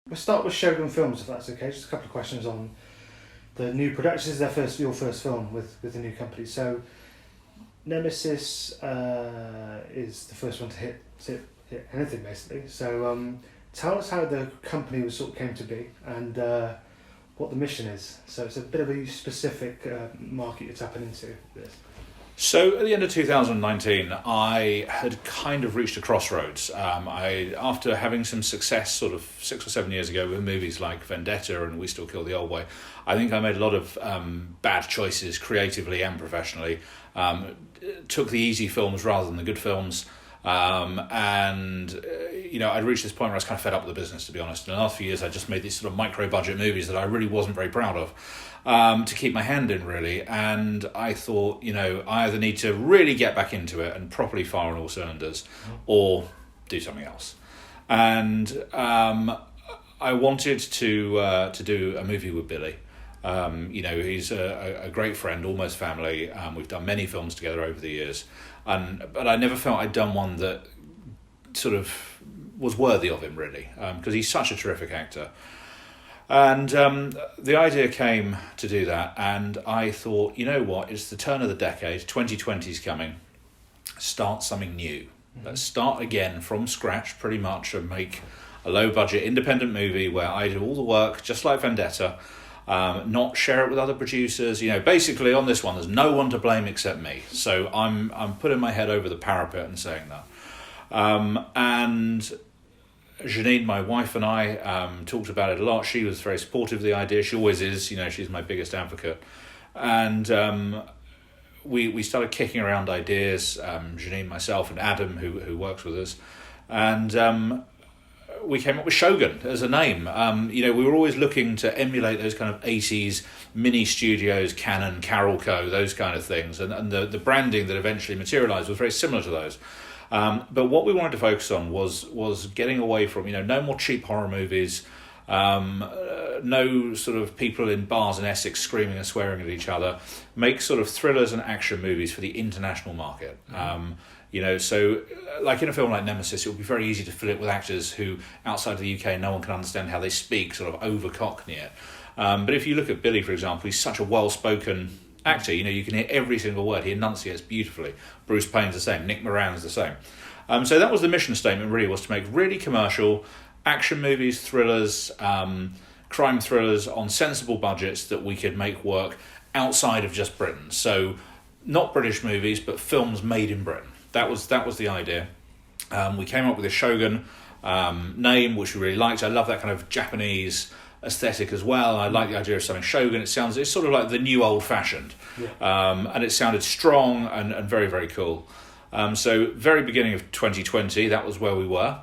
We'll start with Shogun Films, if that's okay. Just a couple of questions on the new production. This is your first film with the new company. So, Nemesis is the first one to hit anything, basically. So, tell us how the company sort of came to be and what the mission is. So, it's a bit of a specific market you're tapping into this. So at the end of 2019, I had kind of reached a crossroads. After having some success sort of 6 or 7 years ago with movies like Vendetta and We Still Kill the Old Way, I think I made a lot of bad choices creatively and professionally. Took the easy films rather than the good films. I'd reached this point where I was kind of fed up with the business, to be honest. In the last few years, I just made these sort of micro-budget movies that I really wasn't very proud of. To keep my hand in, really. And I thought, I either need to really get back into it and properly fire on all cylinders or do something else. And I wanted to do a movie with Billy. He's a great friend, almost family. We've done many films together over the years. But I never felt I'd done one that sort of was worthy of him, really, because he's such a terrific actor. And the idea came to do that, and I thought, you know what, it's the turn of the decade, 2020's coming, start something new. Mm-hmm. Let's start again from scratch, pretty much, and make a low-budget independent movie where I do all the work, just like Vendetta, not share it with other producers. Basically on this one, there's no one to blame except me. So I'm putting my head over the parapet and saying that. And Janine, my wife, and I talked about it a lot. She was very supportive of the idea. She always is. She's my biggest advocate. And we started kicking around ideas, Janine, myself, and Adam, who works with us. And we came up with Shogun as a name. We were always looking to emulate those kind of 80s mini studios, Canon, Carolco, those kind of things. And the branding that eventually materialised was very similar to those. But what we wanted to focus on was getting away from, no more cheap horror movies, no sort of people in bars in Essex screaming and swearing at each other, make sort of thrillers and action movies for the international market. So like in a film like Nemesis, it would be very easy to fill it with actors who, outside of the UK, no one can understand how they speak, sort of over Cockney it. But if you look at Billy, for example, he's such a well-spoken actor. You can hear every single word. He enunciates beautifully. Bruce Payne's the same. Nick Moran is the same. So that was the mission statement, really, was to make really commercial action movies, thrillers, crime thrillers on sensible budgets that we could make work outside of just Britain. So not British movies, but films made in Britain. That was the idea. We came up with a Shogun name, which we really liked. I love that kind of Japanese aesthetic as well. I like the idea of something Shogun. It's sort of like the new old-fashioned. Yeah. And it sounded strong and very, very cool. So very beginning of 2020, that was where we were.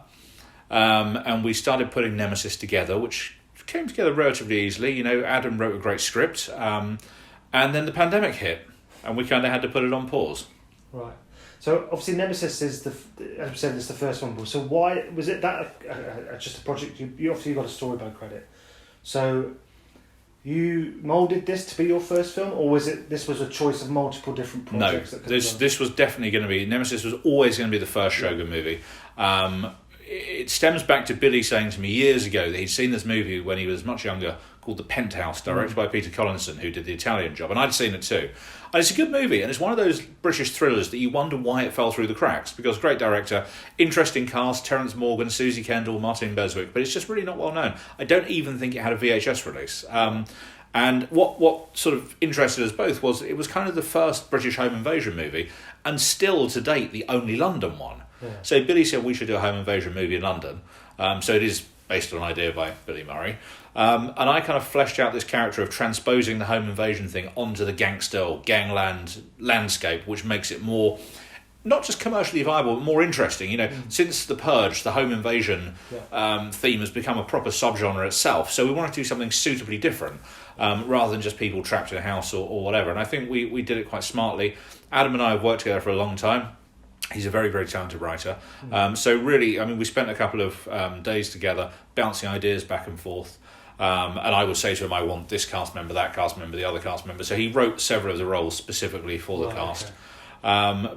And we started putting Nemesis together, which came together relatively easily. Adam wrote a great script. And then the pandemic hit, and we kind of had to put it on pause. Right. So obviously Nemesis is as we said, it's the first one. So why was it that just a project? You obviously got a storyboard credit. So you moulded this to be your first film, or this was a choice of multiple different projects? No, this was definitely going to be, Nemesis was always going to be the first Shogun movie. It stems back to Billy saying to me years ago that he'd seen this movie when he was much younger, called The Penthouse, directed by Peter Collinson, who did the Italian Job, and I'd seen it too. And it's a good movie, and it's one of those British thrillers that you wonder why it fell through the cracks, because great director, interesting cast, Terence Morgan, Susie Kendall, Martin Beswick, but it's just really not well known. I don't even think it had a VHS release. And what sort of interested us both was it was kind of the first British home invasion movie, and still to date the only London one. Yeah. So Billy said we should do a home invasion movie in London. So it is based on an idea by Billy Murray. And I kind of fleshed out this character of transposing the home invasion thing onto the gangster or gangland landscape, which makes it more, not just commercially viable, but more interesting. Since The Purge, the home invasion theme has become a proper subgenre itself. So we wanted to do something suitably different, rather than just people trapped in a house or whatever. And I think we did it quite smartly. Adam and I have worked together for a long time. He's a very, very talented writer. So really, we spent a couple of days together, bouncing ideas back and forth. And I would say to him, I want this cast member, that cast member, the other cast member. So he wrote several of the roles specifically for the cast. Okay.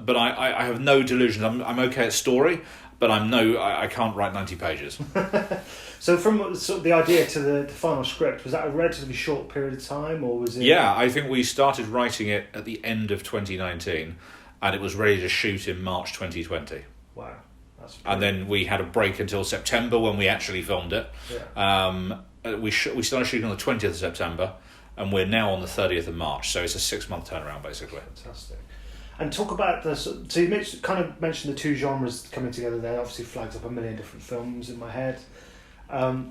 But I have no delusions. I'm okay at story, but I can't write 90 pages. So from sort of the idea to the final script, was that a relatively short period of time, or was it? Yeah, I think we started writing it at the end of 2019, and it was ready to shoot in March 2020. Wow. And then we had a break until September when we actually filmed it. Yeah. We started shooting on the 20th of September, and we're now on the 30th of March, so it's a 6-month turnaround, basically. Fantastic. And talk about so you kind of mentioned the two genres coming together there, obviously flags up a million different films in my head.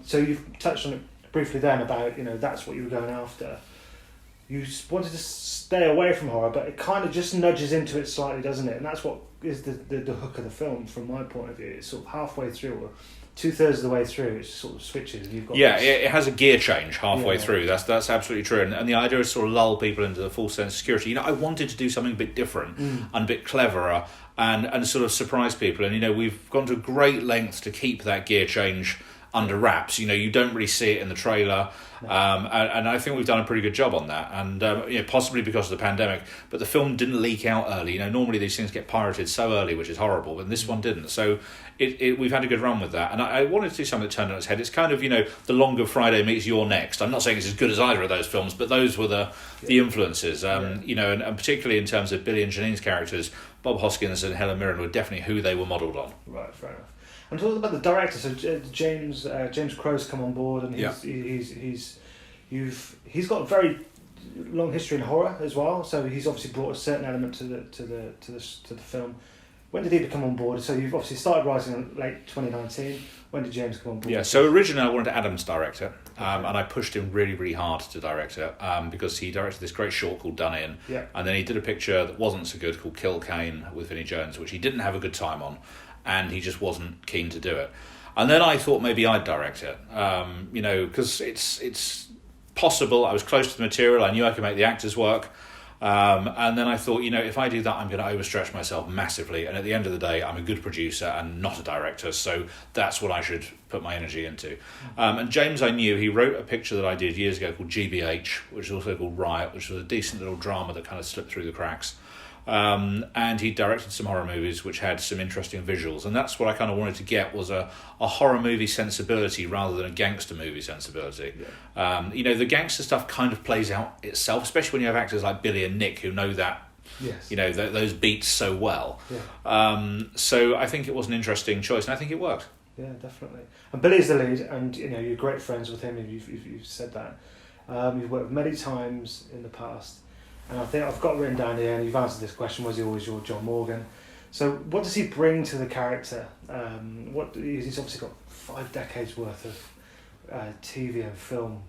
So you've touched on it briefly then about, that's what you were going after. You wanted to stay away from horror, but it kind of just nudges into it slightly, doesn't it? And that's what is the hook of the film from my point of view. It's sort of halfway through, or 2/3 of the way through, it sort of switches, and you've got it has a gear change halfway through. That's absolutely true, and the idea is sort of lull people into the full sense of security. I wanted to do something a bit different and a bit cleverer, and sort of surprise people. And we've gone to great lengths to keep that gear change under wraps. You don't really see it in the trailer, and I think we've done a pretty good job on that. And possibly because of the pandemic, but the film didn't leak out early. Normally these things get pirated so early, which is horrible, but this one didn't. So we've had a good run with that. And I wanted to do something that turned on its head. It's kind of the longer Friday meets You're Next. I'm not saying it's as good as either of those films, but those were the influences. And particularly in terms of Billy and Janine's characters, Bob Hoskins and Helen Mirren were definitely who they were modelled on. Right, fair enough. And talking about the director, so James Krays come on board, and he's got a very long history in horror as well. So he's obviously brought a certain element to the film. When did he become on board? So you've obviously started writing in late 2019. When did James come on board? Yeah, so originally I wanted Adam to direct it, and I pushed him really, really hard to direct it, because he directed this great short called Done In, and then he did a picture that wasn't so good called Kill Kane with Vinnie Jones, which he didn't have a good time on, and he just wasn't keen to do it. And then I thought maybe I'd direct it, because it's possible. I was close to the material. I knew I could make the actors work. And then I thought, if I do that, I'm going to overstretch myself massively. And at the end of the day, I'm a good producer and not a director. So that's what I should put my energy into. And James, I knew, he wrote a picture that I did years ago called GBH, which is also called Riot, which was a decent little drama that kind of slipped through the cracks. And he directed some horror movies which had some interesting visuals, and that's what I kind of wanted to get, was a horror movie sensibility rather than a gangster movie sensibility. The gangster stuff kind of plays out itself, especially when you have actors like Billy and Nick who know that, those beats so well. So I think it was an interesting choice, and I think it worked. Yeah, definitely. And Billy's the lead, and you're great friends with him, and you've said that. You've worked many times in the past. And I think I've got written down here, and you've answered this question, was he always your John Morgan? So what does he bring to the character? He's obviously got 5 decades worth of TV and film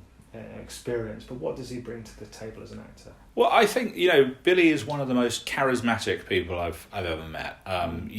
experience, but what does he bring to the table as an actor? Well, I think, Billy is one of the most charismatic people I've ever met. And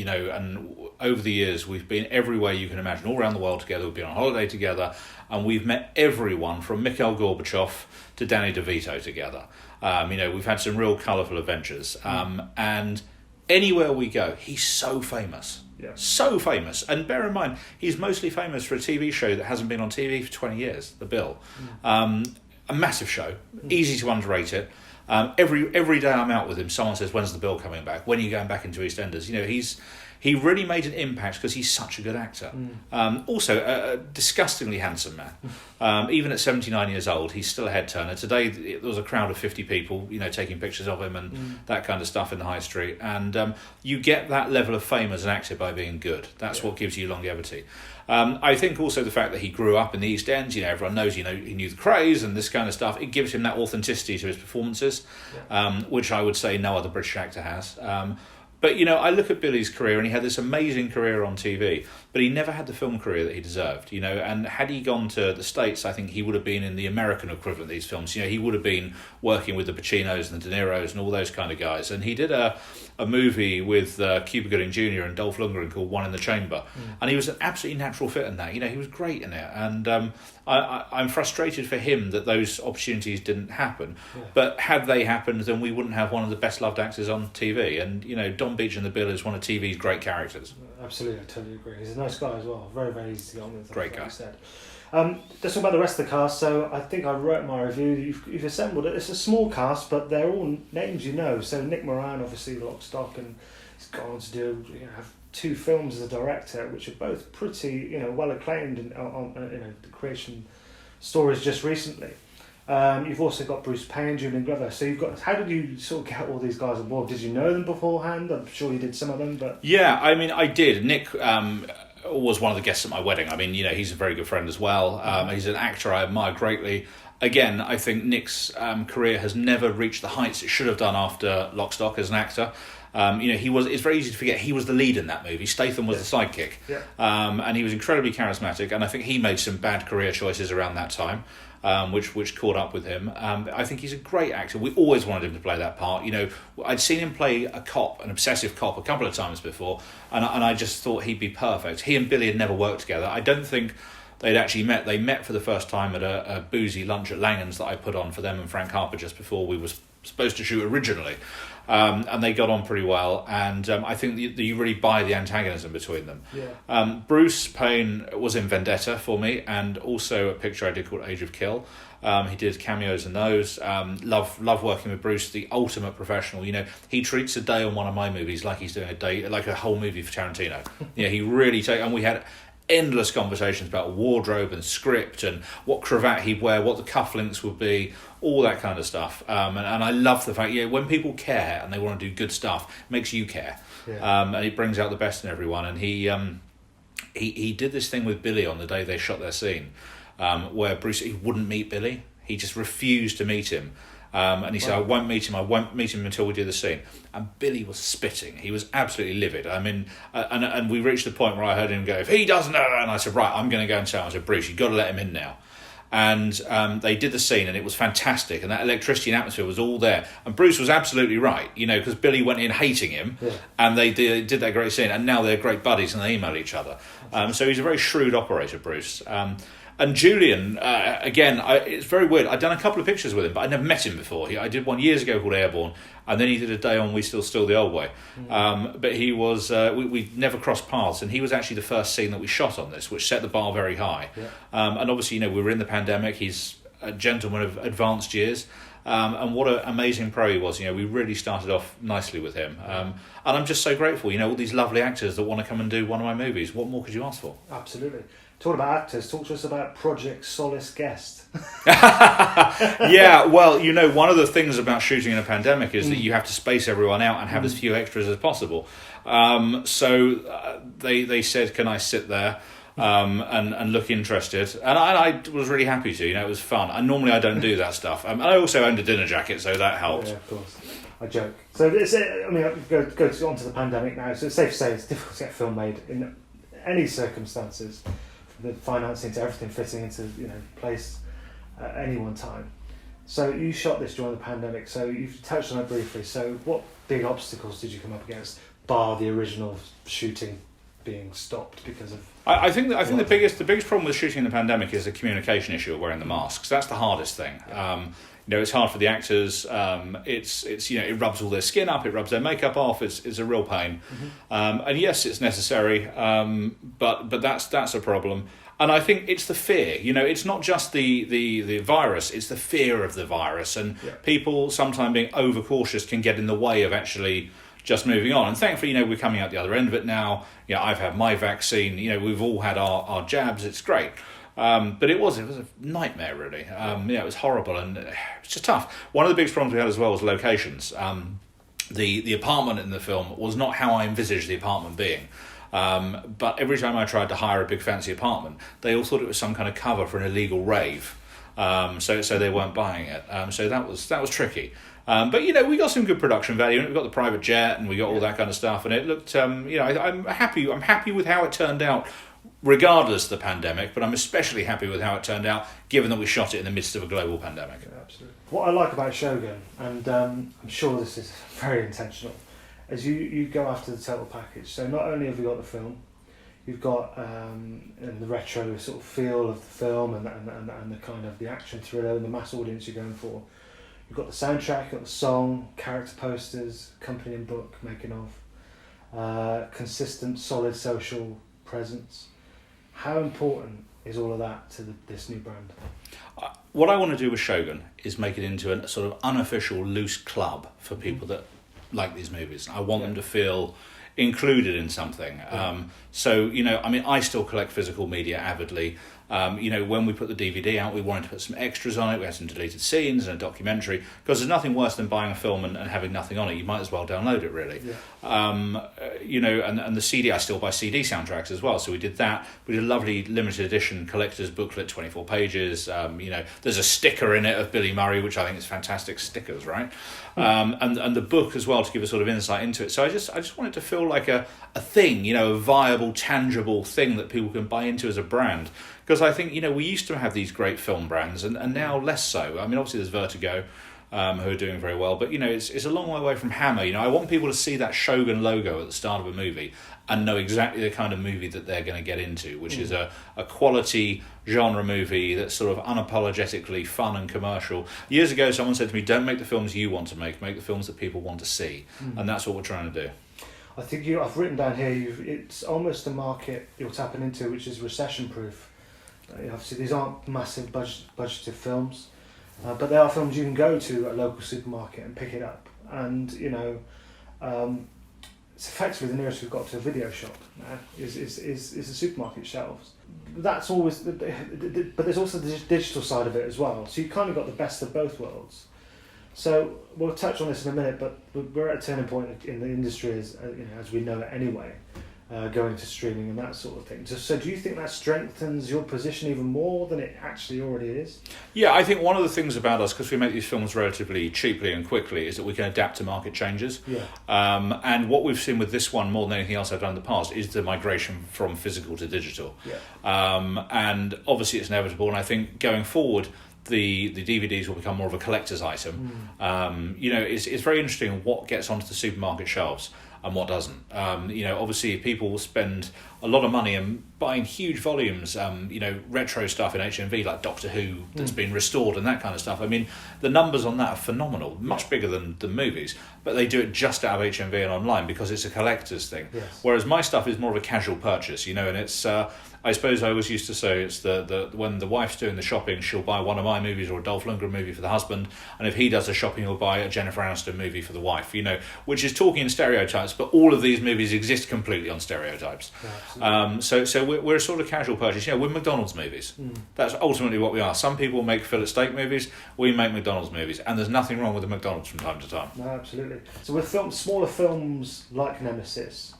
over the years, we've been everywhere you can imagine, all around the world together. We've been on holiday together, and we've met everyone from Mikhail Gorbachev to Danny DeVito together. We've had some real colourful adventures. And anywhere we go, he's so famous. Yeah. So famous. And bear in mind, he's mostly famous for a TV show that hasn't been on TV for 20 years, The Bill. A massive show, easy to underrate it. Every day I'm out with him, someone says, "When's The Bill coming back? When are you going back into EastEnders?" He really made an impact because he's such a good actor. Also, a disgustingly handsome man. Even at 79 years old, he's still a head turner. Today, there was a crowd of 50 people, taking pictures of him and that kind of stuff in the high street. And you get that level of fame as an actor by being good. That's what gives you longevity. I think also the fact that he grew up in the East End, everyone knows, he knew the Krays and this kind of stuff. It gives him that authenticity to his performances, which I would say no other British actor has. But, I look at Billy's career, and he had this amazing career on TV, but he never had the film career that he deserved, and had he gone to the States, I think he would have been in the American equivalent of these films. He would have been working with the Pacinos and the De Niros and all those kind of guys. And he did a movie with Cuba Gooding Jr. and Dolph Lundgren called One in the Chamber, and he was an absolutely natural fit in that. He was great in it, and I'm frustrated for him that those opportunities didn't happen. But had they happened, then we wouldn't have one of the best loved actors on TV. And Don Beach in The Bill is one of TV's great characters. Absolutely, I totally agree. He's a nice guy as well. Very, very easy to get on with. Great guy. Said. Let's talk about the rest of the cast. So I think I wrote my review. You've assembled it. It's a small cast, but they're all names you know. So Nick Moran, obviously, lock, stock, and he's gone on to have 2 films as a director, which are both pretty, well acclaimed on the creation stories just recently. You've also got Bruce Payne, Julian Glover. So how did you sort of get all these guys on board? Did you know them beforehand? I'm sure you did some of them, but yeah, I mean, I did. Nick was one of the guests at my wedding. I mean, he's a very good friend as well. He's an actor I admire greatly. Again, I think Nick's career has never reached the heights it should have done after Lock, Stock as an actor. It's very easy to forget he was the lead in that movie. Statham was the sidekick. Yeah. And he was incredibly charismatic, and I think he made some bad career choices around that time, which caught up with him. I think he's a great actor. We always wanted him to play that part. I'd seen him play a cop, an obsessive cop, a couple of times before, and I just thought he'd be perfect. He and Billy had never worked together. I don't think they'd actually met. They met for the first time at a boozy lunch at Langan's that I put on for them and Frank Harper just before we were supposed to shoot originally. And they got on pretty well, and I think that you really buy the antagonism between them. Yeah. Bruce Payne was in Vendetta for me, and also a picture I did called Age of Kill. He did cameos in those. Love working with Bruce, the ultimate professional. He treats a day on one of my movies like he's doing a day, like a whole movie for Tarantino. He really and we had endless conversations about wardrobe and script and what cravat he'd wear, what the cufflinks would be, all that kind of stuff. And I love the fact, when people care and they want to do good stuff, it makes you care. Yeah. And it brings out the best in everyone. And he did this thing with Billy on the day they shot their scene, where Bruce, he wouldn't meet Billy. He just refused to meet him. And he said, I won't meet him until we do the scene. And Billy was spitting. He was absolutely livid. I mean, and we reached the point where I heard him go, if he doesn't, and I said, right, I'm going to go and tell him. I said, Bruce, you've got to let him in now. And they did the scene, and it was fantastic. And that electricity and atmosphere was all there. And Bruce was absolutely right, because Billy went in hating him, and they did that great scene. And now they're great buddies, and they email each other. So he's a very shrewd operator, Bruce. And Julian, again, it's very weird. I'd done a couple of pictures with him, but I'd never met him before. I did one years ago called Airborne, and then he did a day on We Still the Old Way. But he was, we never crossed paths, and he was actually the first scene that we shot on this, which set the bar very high. Yeah. And obviously, we were in the pandemic. He's a gentleman of advanced years. And what an amazing pro he was. We really started off nicely with him. And I'm just so grateful, all these lovely actors that want to come and do one of my movies. What more could you ask for? Absolutely. Talking about actors, talk to us about Project Solace Guest. Yeah, well, one of the things about shooting in a pandemic is that you have to space everyone out and have as few extras as possible. So they said, can I sit there and look interested? And I was really happy to. It was fun. And normally I don't do that stuff. And I also owned a dinner jacket, so that helped. Yeah, of course. I joke. So go on to the pandemic now. So it's safe to say it's difficult to get film made in any circumstances. The financing to everything fitting into place at any one time. So you shot this during the pandemic. So you've touched on it briefly. So what big obstacles did you come up against, bar the original shooting being stopped because of? I think the biggest problem with shooting in the pandemic is the communication issue of wearing the masks. That's the hardest thing. It's hard for the actors. It rubs all their skin up. It rubs their makeup off. It's a real pain. Mm-hmm. And yes, it's necessary. But that's a problem. And I think it's the fear. It's not just the virus. It's the fear of the virus. And people sometimes being overcautious can get in the way of actually just moving on. And thankfully, we're coming out the other end of it now. I've had my vaccine. We've all had our jabs. It's great. But it was a nightmare, really. It was horrible, and it's just tough. One of the biggest problems we had as well was locations. The apartment in the film was not how I envisaged the apartment being. But every time I tried to hire a big fancy apartment, they all thought it was some kind of cover for an illegal rave. So they weren't buying it. So that was tricky. But we got some good production value, and we got the private jet, and we got all that kind of stuff, and it looked. I'm happy with how it turned out, regardless of the pandemic. But I'm especially happy with how it turned out, given that we shot it in the midst of a global pandemic. Yeah, absolutely. What I like about Shogun, and I'm sure this is very intentional, is you go after the total package. So not only have you got the film, you've got the retro sort of feel of the film, and the kind of the action thriller and the mass audience you're going for. You've got the soundtrack, you've got the song, character posters, accompanying book, making of, consistent, solid social presence. How important is all of that to this new brand? What I want to do with Shogun is make it into a sort of unofficial, loose club for people that like these movies. I want them to feel included in something. So, I mean, I still collect physical media avidly. When we put the DVD out, we wanted to put some extras on it. We had some deleted scenes and a documentary, because there's nothing worse than buying a film and having nothing on it. You might as well download it, really. And the CD, I still buy CD soundtracks as well. So we did that. We did a lovely limited edition collector's booklet, 24 pages. There's a sticker in it of Billy Murray, which I think is fantastic stickers, right? And the book as well, to give a sort of insight into it. So I just want it to feel like a thing, a viable, tangible thing that people can buy into as a brand. Because I think, we used to have these great film brands, and now less so. I mean, obviously there's Vertigo, who are doing very well, but, it's a long way away from Hammer. I want people to see that Shogun logo at the start of a movie and know exactly the kind of movie that they're going to get into, which is a quality genre movie that's sort of unapologetically fun and commercial. Years ago, someone said to me, don't make the films you want to make the films that people want to see. And that's what we're trying to do. I think I've written down here, it's almost a market you're tapping into, which is recession-proof. Obviously, these aren't massive budgeted films, but they are films you can go to a local supermarket and pick it up. And it's effectively the nearest we've got to a video shop now. Is the supermarket shelves. That's always, but there's also the digital side of it as well. So you kind of got the best of both worlds. So we'll touch on this in a minute, but we're at a turning point in the industry as we know it anyway. Going to streaming and that sort of thing. So do you think that strengthens your position even more than it actually already is? Yeah, I think one of the things about us, because we make these films relatively cheaply and quickly, is that we can adapt to market changes. Yeah. And what we've seen with this one, more than anything else I've done in the past, is the migration from physical to digital. Yeah. And obviously it's inevitable, and I think going forward, the DVDs will become more of a collector's item. It's very interesting what gets onto the supermarket shelves and what doesn't. Obviously people will spend a lot of money in buying huge volumes, retro stuff in HMV, like Doctor Who that's been restored and that kind of stuff. I mean, the numbers on that are phenomenal, much bigger than movies, but they do it just out of HMV and online because it's a collector's thing. Yes. Whereas my stuff is more of a casual purchase, and it's... I suppose I always used to say it's the when the wife's doing the shopping, she'll buy one of my movies or a Dolph Lundgren movie for the husband, and if he does the shopping, he'll buy a Jennifer Aniston movie for the wife. Which is talking in stereotypes, but all of these movies exist completely on stereotypes. Yeah, so we're a sort of casual purchase. We're McDonald's movies. That's ultimately what we are. Some people make fillet steak movies. We make McDonald's movies, and there's nothing wrong with the McDonald's from time to time. No, absolutely. So with smaller films like Nemesis,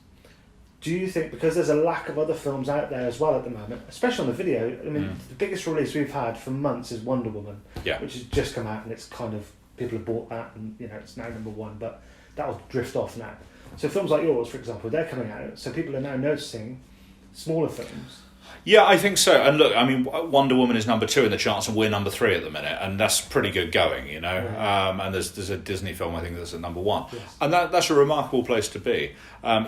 do you think, because there's a lack of other films out there as well at the moment, especially on the video, I mean, the biggest release we've had for months is Wonder Woman, which has just come out, and it's kind of, people have bought that, and it's now number one, but that'll drift off now. So films like yours, for example, they're coming out, so people are now noticing smaller films. Yeah, I think so. And look, I mean, Wonder Woman is number 2 in the charts, and we're number 3 at the minute, and that's pretty good going, Right. And there's a Disney film, I think, that's at number 1, yes. and that's a remarkable place to be.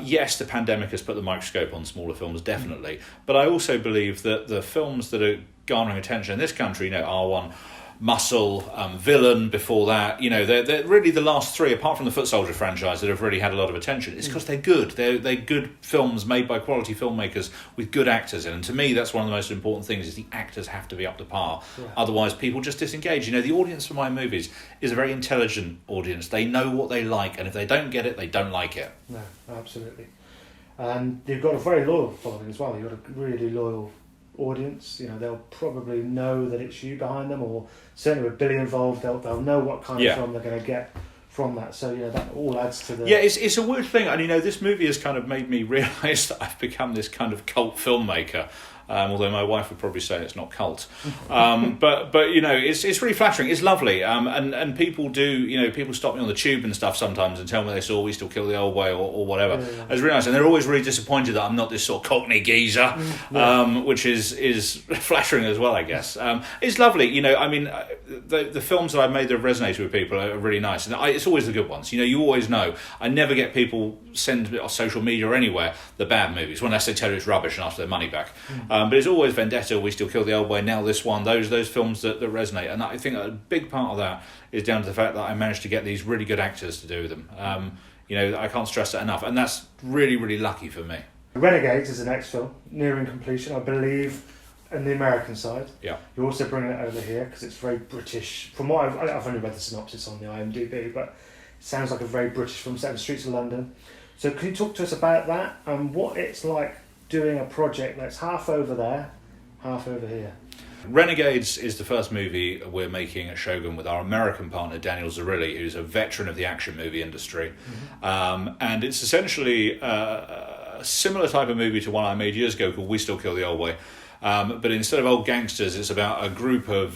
Yes, the pandemic has put the microscope on smaller films, definitely, but I also believe that the films that are garnering attention in this country, R1, Muscle, Villain before that, they're really the last 3, apart from the Foot Soldier franchise, that have really had a lot of attention. It's because they're good. They're good films made by quality filmmakers with good actors in. And to me, that's one of the most important things, is the actors have to be up to par. Yeah. Otherwise, people just disengage. The audience for my movies is a very intelligent audience. They know what they like, and if they don't get it, they don't like it. No, absolutely. And you've got a very loyal following as well. You've got a really loyal audience. They'll probably know that it's you behind them, or certainly with Billy involved, they'll know what kind of film they're going to get from that. So that all adds to the... Yeah, it's a weird thing, and this movie has kind of made me realise that I've become this kind of cult filmmaker. Although my wife would probably say it's not cult, but it's really flattering. It's lovely, and people do. People stop me on the tube and stuff sometimes and tell me they saw We Still Kill the Old Way or whatever. Yeah. It's really nice, and they're always really disappointed that I'm not this sort of Cockney geezer, which is flattering as well, I guess. It's lovely, I mean, the films that I've made that have resonated with people are really nice, and it's always the good ones. You always know. I never get people send on social media or anywhere the bad movies unless they tell you it's rubbish and ask their money back. But it's always Vendetta, We Still Kill the Old Way, now this one, those films that resonate. And I think a big part of that is down to the fact that I managed to get these really good actors to do them. I can't stress that enough. And that's really, really lucky for me. Renegades is the next film, nearing completion, I believe, on the American side. Yeah. You're also bringing it over here because it's very British. From what I've only read the synopsis on the IMDb, but it sounds like a very British film set in the streets of London. So can you talk to us about that and what it's like doing a project that's half over there, half over here? Renegades is the first movie we're making at Shogun with our American partner Daniel Zarilli, who's a veteran of the action movie industry. And it's essentially a similar type of movie to one I made years ago called We Still Kill the Old Way. But instead of old gangsters, it's about a group of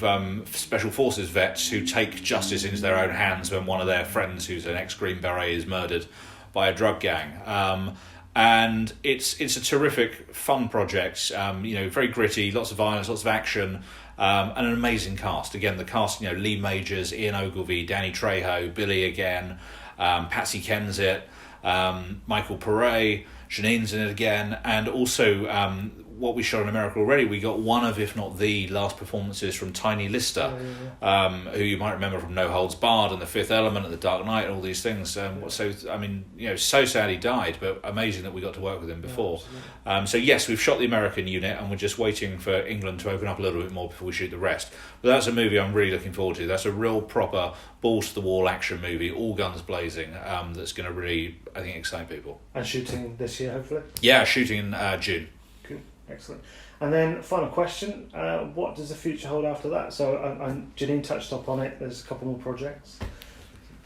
special forces vets who take justice into their own hands when one of their friends, who's an ex-Green Beret, is murdered by a drug gang. And it's a terrific, fun project. Very gritty, lots of violence, lots of action, and an amazing cast. Again, the cast, Lee Majors, Ian Ogilvy, Danny Trejo, Billy again, Patsy Kensit, Michael Pare, Janine's in it again, and also what we shot in America already, we got one of, if not the last performances from Tiny Lister, who you might remember from No Holds Barred and The Fifth Element and The Dark Knight and all these things. So sad he died, but amazing that we got to work with him before. So yes, we've shot the American unit and we're just waiting for England to open up a little bit more before we shoot the rest. But that's a movie I'm really looking forward to. That's a real proper balls-to-the-wall action movie, all guns blazing, that's going to really, I think, excite people. And shooting this year, hopefully? Yeah, shooting in June. Cool. Excellent. And then final question, what does the future hold after that? So Janine touched up on it, there's a couple more projects.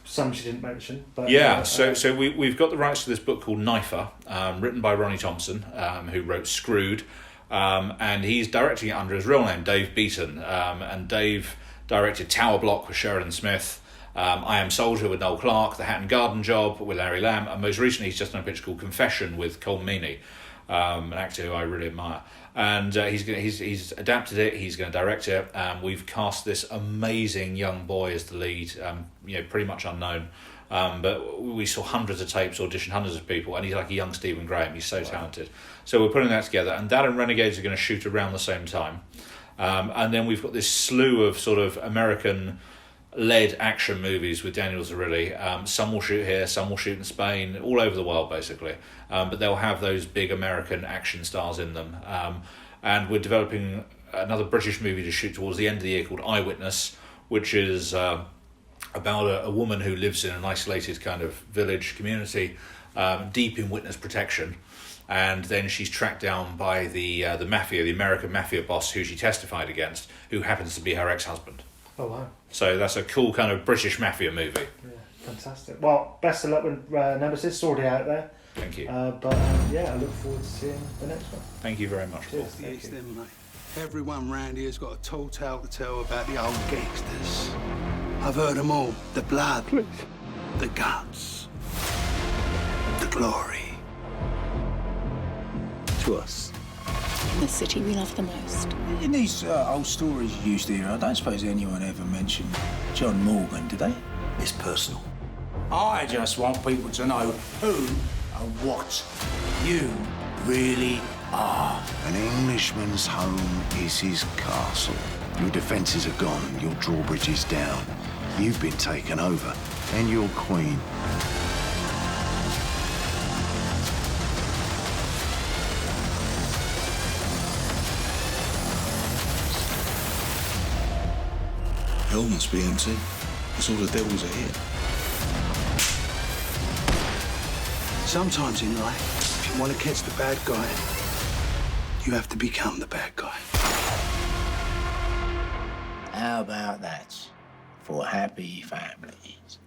Some she didn't mention. But so we've got the rights to this book called Knifer, written by Ronnie Thompson, who wrote Screwed, and he's directing it under his real name, Dave Beaton. And Dave directed Tower Block with Sheridan Smith, I Am Soldier with Noel Clarke, The Hatton Garden Job with Larry Lamb, and most recently he's just done a picture called Confession with Cole Meany, an actor who I really admire. And he's adapted it, he's going to direct it. We've cast this amazing young boy as the lead, pretty much unknown. But we saw hundreds of tapes, auditioned hundreds of people, and he's like a young Stephen Graham, he's so talented. So we're putting that together, and that and Renegades are going to shoot around the same time. And then we've got this slew of sort of American-led action movies with Daniel Zarilli. Some will shoot here, some will shoot in Spain, all over the world basically. But they'll have those big American action stars in them. And we're developing another British movie to shoot towards the end of the year called Eyewitness, which is about a woman who lives in an isolated kind of village community, deep in witness protection. And then she's tracked down by the mafia, the American mafia boss who she testified against, who happens to be her ex-husband. Oh, wow. So that's a cool kind of British mafia movie. Yeah, fantastic. Well, best of luck with Nemesis, it's already out there. Thank you. I look forward to seeing the next one. Thank you very much. Cheers. Thank you. Them, mate. Everyone round here's got a tall tale to tell about the old gangsters. I've heard them all. The blood, the guts, the glory. To us. The city we love the most. In these old stories you used to hear, I don't suppose anyone ever mentioned John Morgan, did they? It's personal. I just want people to know who and what you really are. An Englishman's home is his castle. Your defences are gone, your drawbridge is down. You've been taken over, and you're queen. Hell must be empty. Because all the devils are here. Sometimes in life, if you want to catch the bad guy, you have to become the bad guy. How about that for happy families?